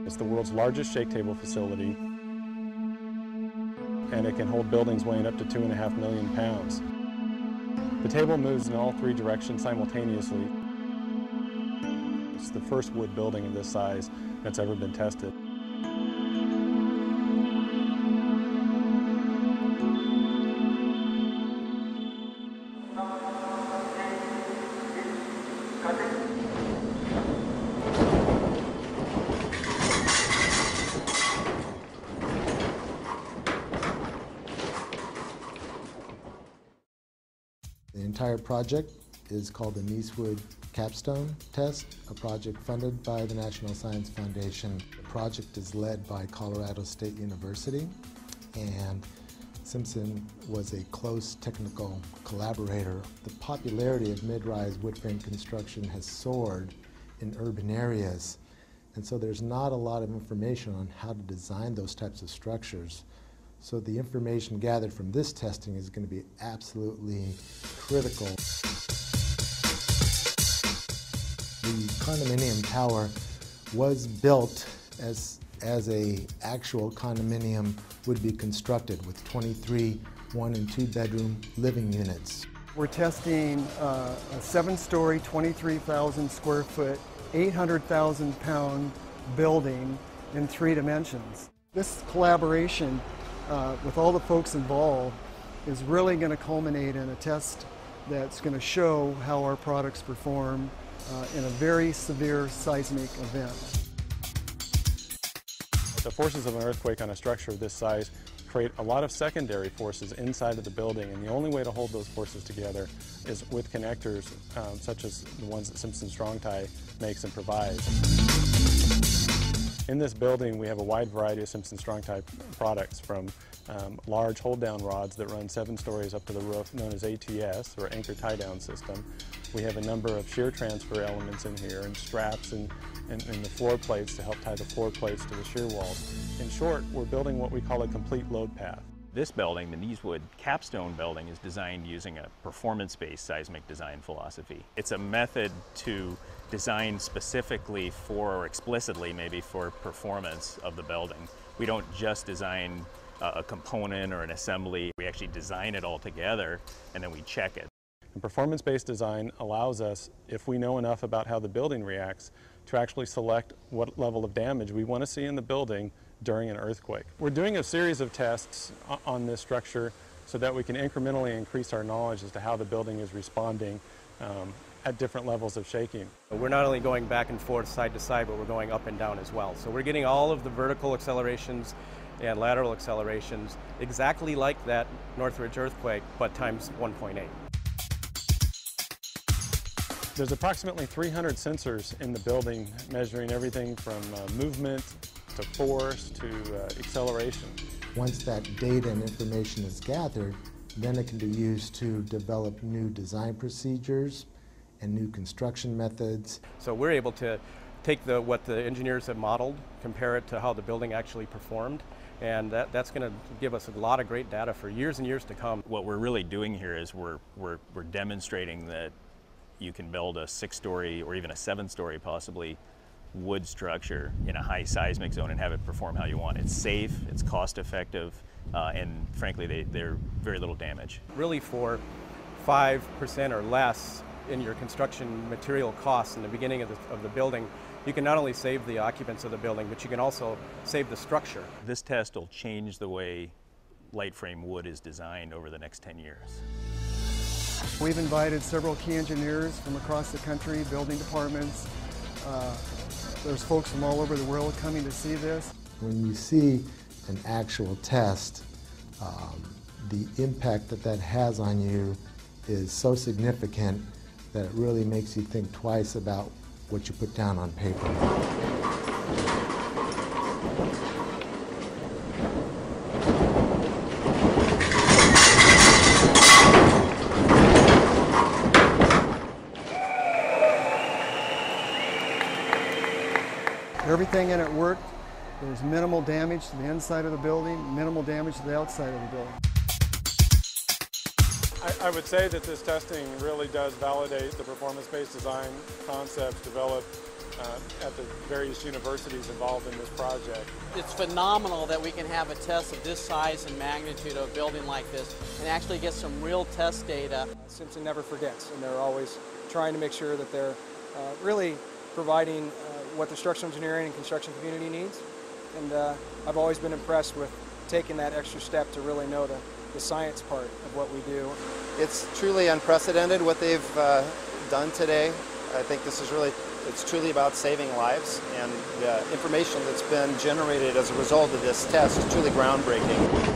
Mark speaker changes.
Speaker 1: It's the world's largest shake table facility, and it can hold buildings weighing up to 2.5 million pounds. The table moves in all 3 directions simultaneously. It's the first wood building of this size that's ever been tested.
Speaker 2: The entire project is called the Niecewood Capstone Test, a project funded by the National Science Foundation. The project is led by Colorado State University, and Simpson was a close technical collaborator. The popularity of mid-rise wood frame construction has soared in urban areas, and so there's not a lot of information on how to design those types of structures. So the information gathered from this testing is going to be absolutely critical. The condominium tower was built as a actual condominium would be constructed with 23 1- and 2-bedroom living units.
Speaker 3: We're testing a 7-story, 23,000 square foot, 800,000 pound building in 3 dimensions. This collaboration with all the folks involved is really going to culminate in a test that's going to show how our products perform in a very severe seismic event.
Speaker 1: The forces of an earthquake on a structure of this size create a lot of secondary forces inside of the building, and the only way to hold those forces together is with connectors such as the ones that Simpson Strong Tie makes and provides. In this building, we have a wide variety of Simpson Strong Tie products, from large hold-down rods that run 7 stories up to the roof, known as ATS, or anchor tie-down system. We have a number of shear transfer elements in here, and straps and the floor plates to help tie the floor plates to the shear walls. In short, we're building what we call a complete load path.
Speaker 4: This building, the Niecewood Capstone building, is designed using a performance-based seismic design philosophy. It's a method to design specifically for, or explicitly maybe, for performance of the building. We don't just design a component or an assembly. We actually design it all together and then we check it.
Speaker 1: And performance-based design allows us, if we know enough about how the building reacts, to actually select what level of damage we want to see in the building during an earthquake. We're doing a series of tests on this structure so that we can incrementally increase our knowledge as to how the building is responding at different levels of shaking.
Speaker 5: We're not only going back and forth, side to side, but we're going up and down as well. So we're getting all of the vertical accelerations and lateral accelerations exactly like that Northridge earthquake, but times 1.8.
Speaker 1: There's approximately 300 sensors in the building, measuring everything from movement to force to acceleration.
Speaker 2: Once that data and information is gathered, then it can be used to develop new design procedures and new construction methods.
Speaker 5: So we're able to take what the engineers have modeled, compare it to how the building actually performed, and that's going to give us a lot of great data for years and years to come.
Speaker 4: What we're really doing here is we're demonstrating that you can build a 6-story or even a 7-story possibly wood structure in a high seismic zone and have it perform how you want. It's safe, it's cost effective, and frankly they're very little damage.
Speaker 5: Really, for 5% or less in your construction material costs in the beginning of the building, you can not only save the occupants of the building, but you can also save the structure.
Speaker 4: This test will change the way light frame wood is designed over the next 10 years.
Speaker 3: We've invited several key engineers from across the country, building departments. There's folks from all over the world coming to see this.
Speaker 2: When you see an actual test, the impact that has on you is so significant that it really makes you think twice about what you put down on paper.
Speaker 3: Everything in it worked. There was minimal damage to the inside of the building, minimal damage to the outside of the building.
Speaker 1: I would say that this testing really does validate the performance-based design concepts developed at the various universities involved in this project.
Speaker 6: It's phenomenal that we can have a test of this size and magnitude of a building like this and actually get some real test data.
Speaker 7: Simpson never forgets, and they're always trying to make sure that they're really providing what the structural engineering and construction community needs. And I've always been impressed with taking that extra step to really know the science part of what we do.
Speaker 8: It's truly unprecedented what they've done today. I think this is really, it's truly about saving lives, and the information that's been generated as a result of this test is truly groundbreaking.